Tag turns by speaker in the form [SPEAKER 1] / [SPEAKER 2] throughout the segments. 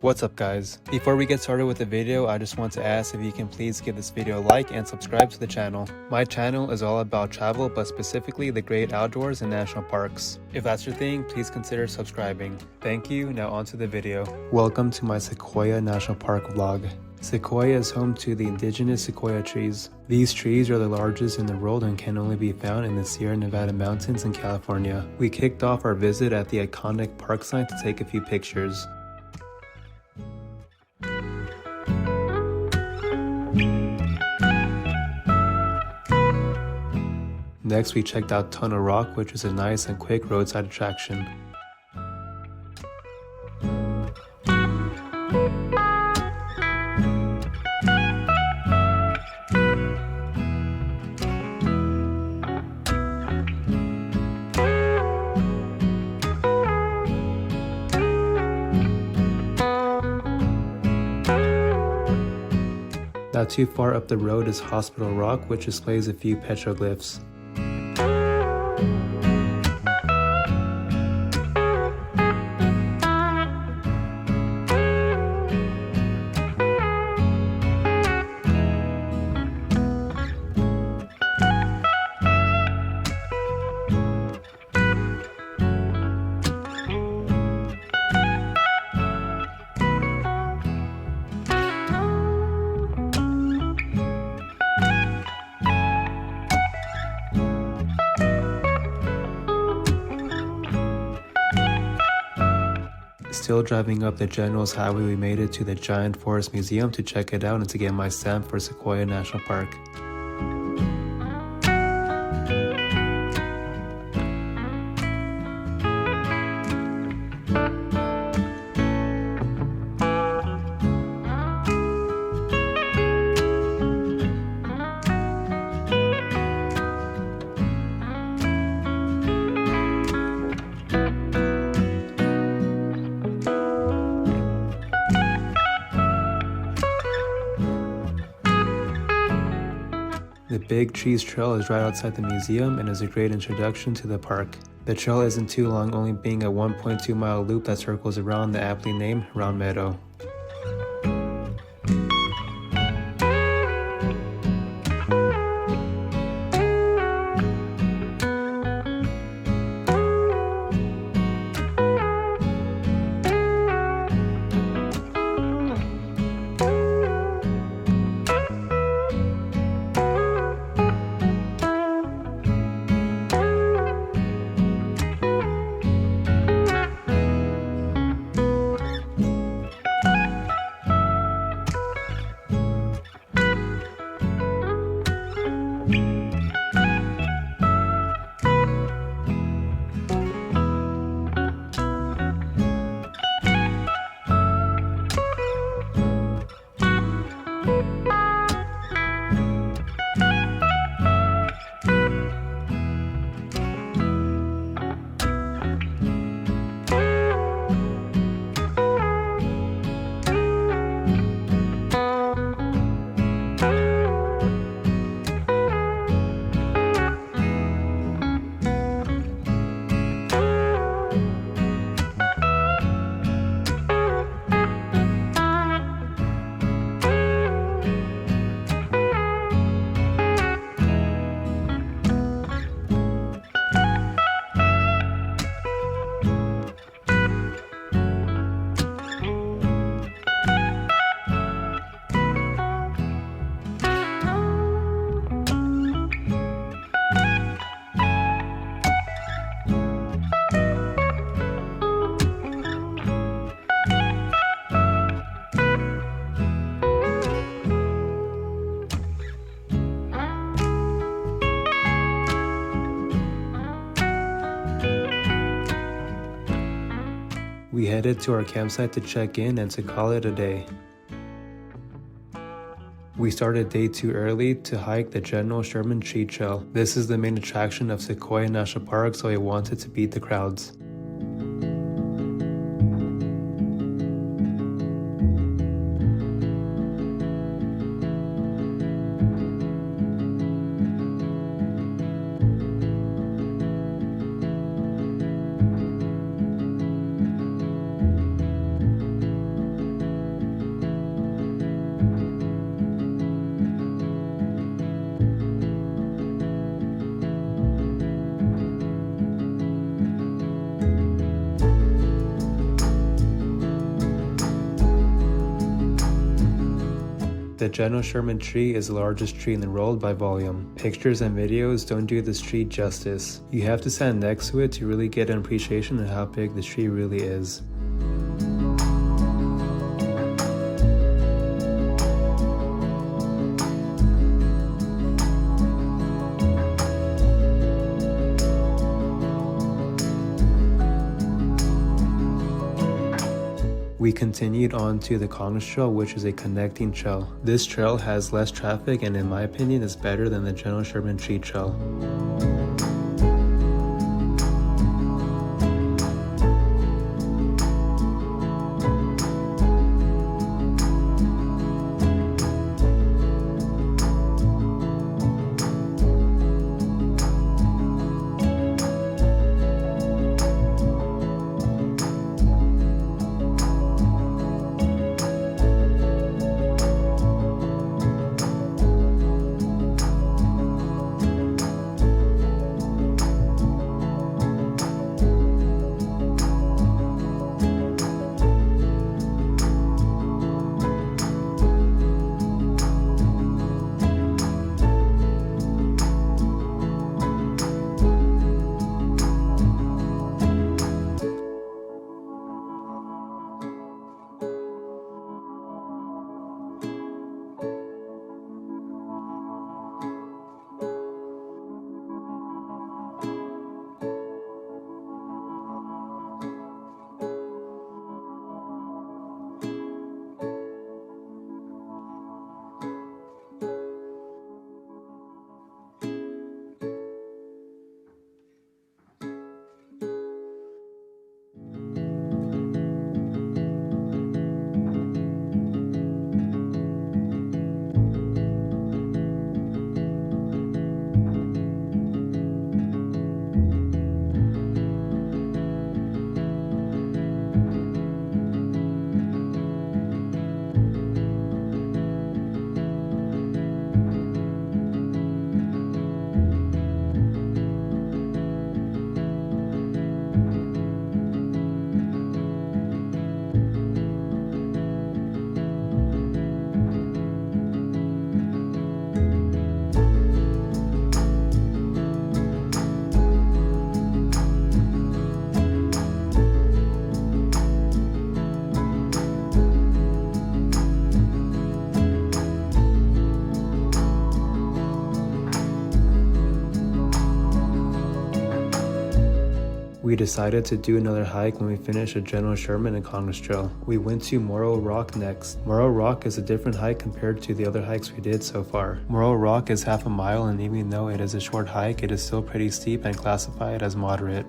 [SPEAKER 1] What's up guys? Before we get started with the video, I just want to ask if you can please give this video a like and subscribe to the channel. My channel is all about travel, but specifically the great outdoors and national parks. If that's your thing, please consider subscribing. Thank you, now on to the video. Welcome to my Sequoia National Park vlog. Sequoia is home to the indigenous sequoia trees. These trees are the largest in the world and can only be found in the Sierra Nevada mountains in California. We kicked off our visit at the iconic park sign to take a few pictures. Next, we checked out Tunnel Rock, which is a nice and quick roadside attraction. Not too far up the road is Hospital Rock, which displays a few petroglyphs. Still driving up the General's Highway, we made it to the Giant Forest Museum to check it out and to get my stamp for Sequoia National Park. The Big Trees Trail is right outside the museum and is a great introduction to the park. The trail isn't too long, only being a 1.2-mile loop that circles around the aptly named Round Meadow. We headed to our campsite to check in and to call it a day. We started day 2 early to hike the General Sherman Tree Trail. This is the main attraction of Sequoia National Park, so I wanted to beat the crowds. The General Sherman tree is the largest tree in the world by volume. Pictures and videos don't do this tree justice. You have to stand next to it to really get an appreciation of how big the tree really is. We continued on to the Congress Trail, which is a connecting trail. This trail has less traffic and in my opinion is better than the General Sherman Tree Trail. We decided to do another hike when we finished the General Sherman and Congress Trail. We went to Morro Rock next. Morro Rock is a different hike compared to the other hikes we did so far. Morro Rock is half a mile, and even though it is a short hike, it is still pretty steep and classified as moderate.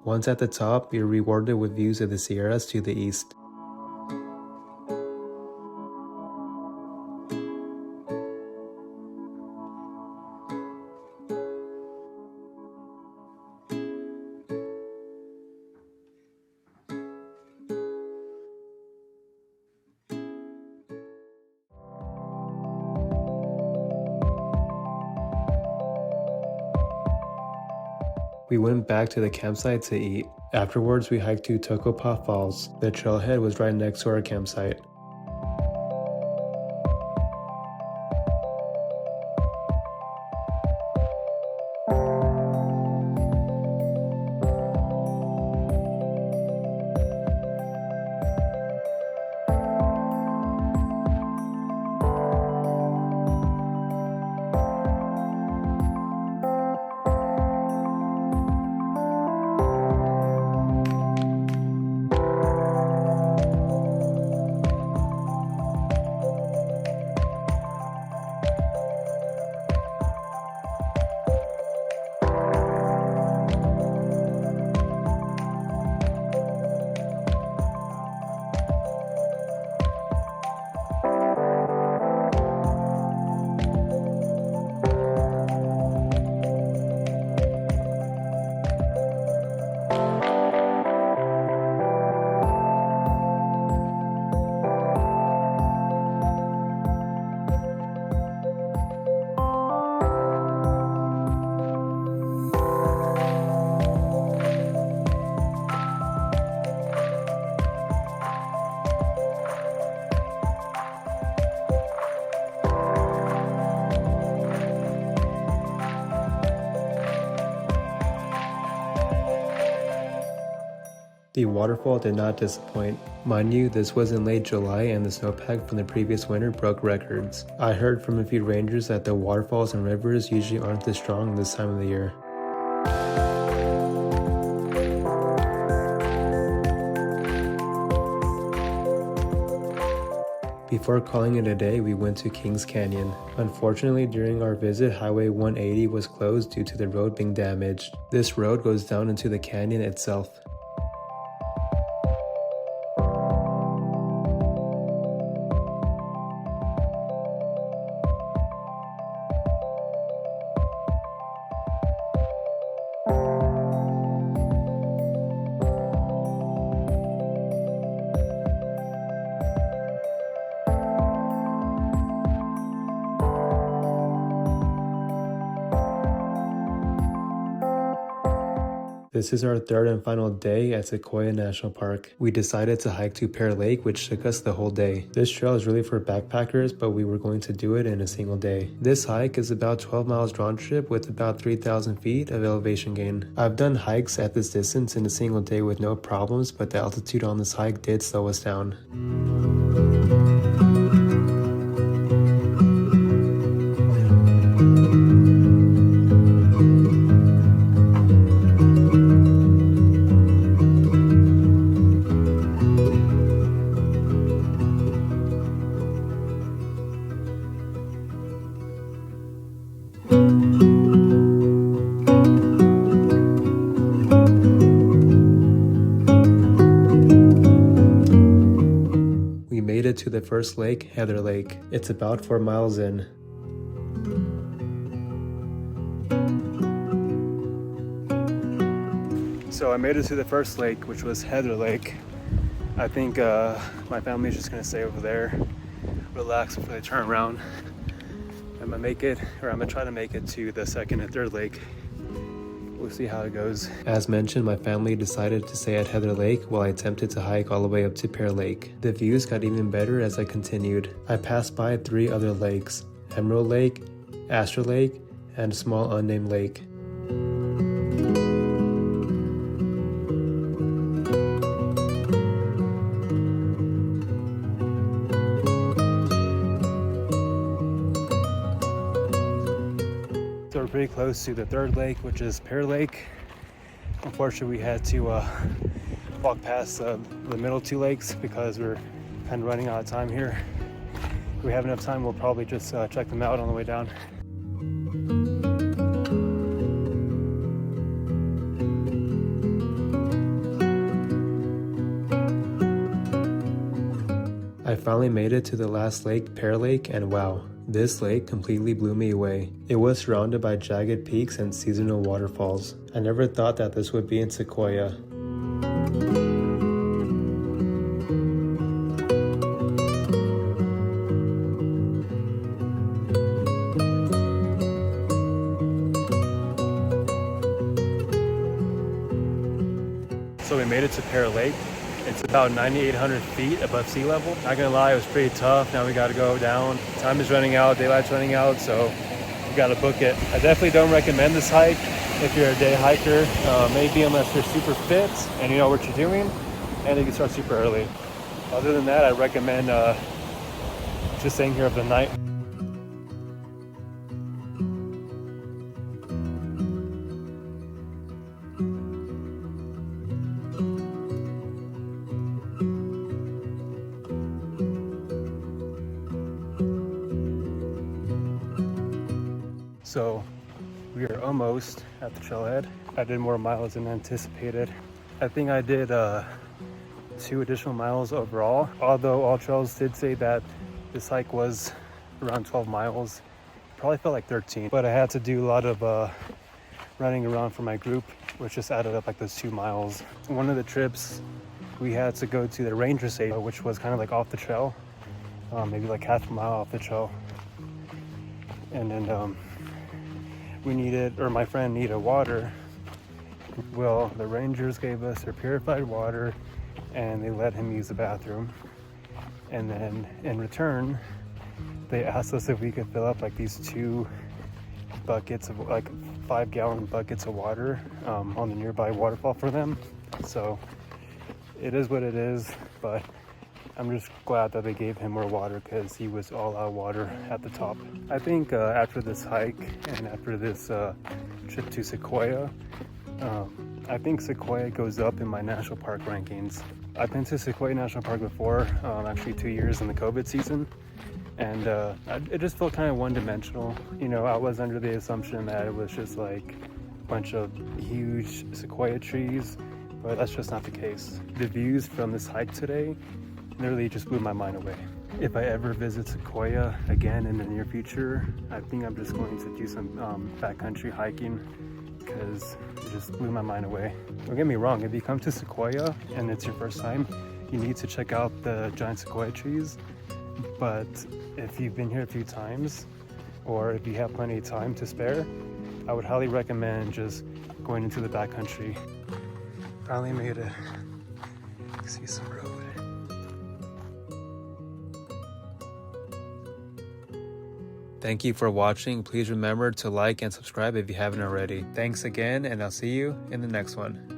[SPEAKER 1] Once at the top, you're rewarded with views of the Sierras to the east. We went back to the campsite to eat. Afterwards, we hiked to Tocopah Falls. The trailhead was right next to our campsite. The waterfall did not disappoint. Mind you, this was in late July and the snowpack from the previous winter broke records. I heard from a few rangers that the waterfalls and rivers usually aren't this strong this time of the year. Before calling it a day, we went to Kings Canyon. Unfortunately, during our visit, Highway 180 was closed due to the road being damaged. This road goes down into the canyon itself. This is our third and final day at Sequoia National Park. We decided to hike to Pear Lake, which took us the whole day. This trail is really for backpackers, but we were going to do it in a single day. This hike is about 12 miles round trip with about 3,000 feet of elevation gain. I've done hikes at this distance in a single day with no problems, but the altitude on this hike did slow us down. We made it to the first lake, Heather Lake. It's about 4 miles in. So I made it to the first lake, which was Heather Lake. I think my family's just gonna stay over there, relax before they turn around. I'm gonna try to make it to the second and third lake. We'll see how it goes. As mentioned, my family decided to stay at Heather Lake while I attempted to hike all the way up to Pear Lake. The views got even better as I continued. I passed by 3 other lakes: Emerald Lake, Astor Lake, and a small unnamed lake. So we're pretty close to the third lake, which is Pear Lake. Unfortunately, we had to walk past the middle 2 lakes because we're kind of running out of time here. If we have enough time, we'll probably just check them out on the way down. I finally made it to the last lake, Pear Lake, and wow. This lake completely blew me away. It was surrounded by jagged peaks and seasonal waterfalls. I never thought that this would be in Sequoia. So we made it to Pear Lake. It's about 9,800 feet above sea level. Not gonna lie, it was pretty tough. Now we gotta go down. Time is running out, daylight's running out, so we gotta book it. I definitely don't recommend this hike if you're a day hiker, maybe unless you're super fit and you know what you're doing, and you can start super early. Other than that, I recommend just staying here over the night. So we are almost at the trailhead. I did more miles than anticipated. I think I did 2 additional miles overall, although all trails did say that this hike was around 12 miles. Probably felt like 13, but I had to do a lot of running around for my group, which just added up like those 2 miles. One of the trips we had to go to the ranger station, which was kind of like off the trail, maybe like half a mile off the trail. And then my friend needed water. Well, the rangers gave us their purified water and they let him use the bathroom. And then in return, they asked us if we could fill up like these 2 buckets of like 5-gallon buckets of water on the nearby waterfall for them. So it is what it is, but I'm just glad that they gave him more water because he was all out of water at the top. I think after this hike and after this trip to Sequoia, I think Sequoia goes up in my national park rankings. I've been to Sequoia National Park before, actually 2 years in the COVID season, and it just felt kind of one-dimensional. You know, I was under the assumption that it was just like a bunch of huge sequoia trees, but that's just not the case. The views from this hike today literally just blew my mind away. If I ever visit Sequoia again in the near future, I think I'm just going to do some backcountry hiking because it just blew my mind away. Don't get me wrong, if you come to Sequoia and it's your first time, you need to check out the Giant Sequoia Trees. But if you've been here a few times, or if you have plenty of time to spare, I would highly recommend just going into the backcountry. Finally made it. See some road. Thank you for watching. Please remember to like and subscribe if you haven't already. Thanks again, and I'll see you in the next one.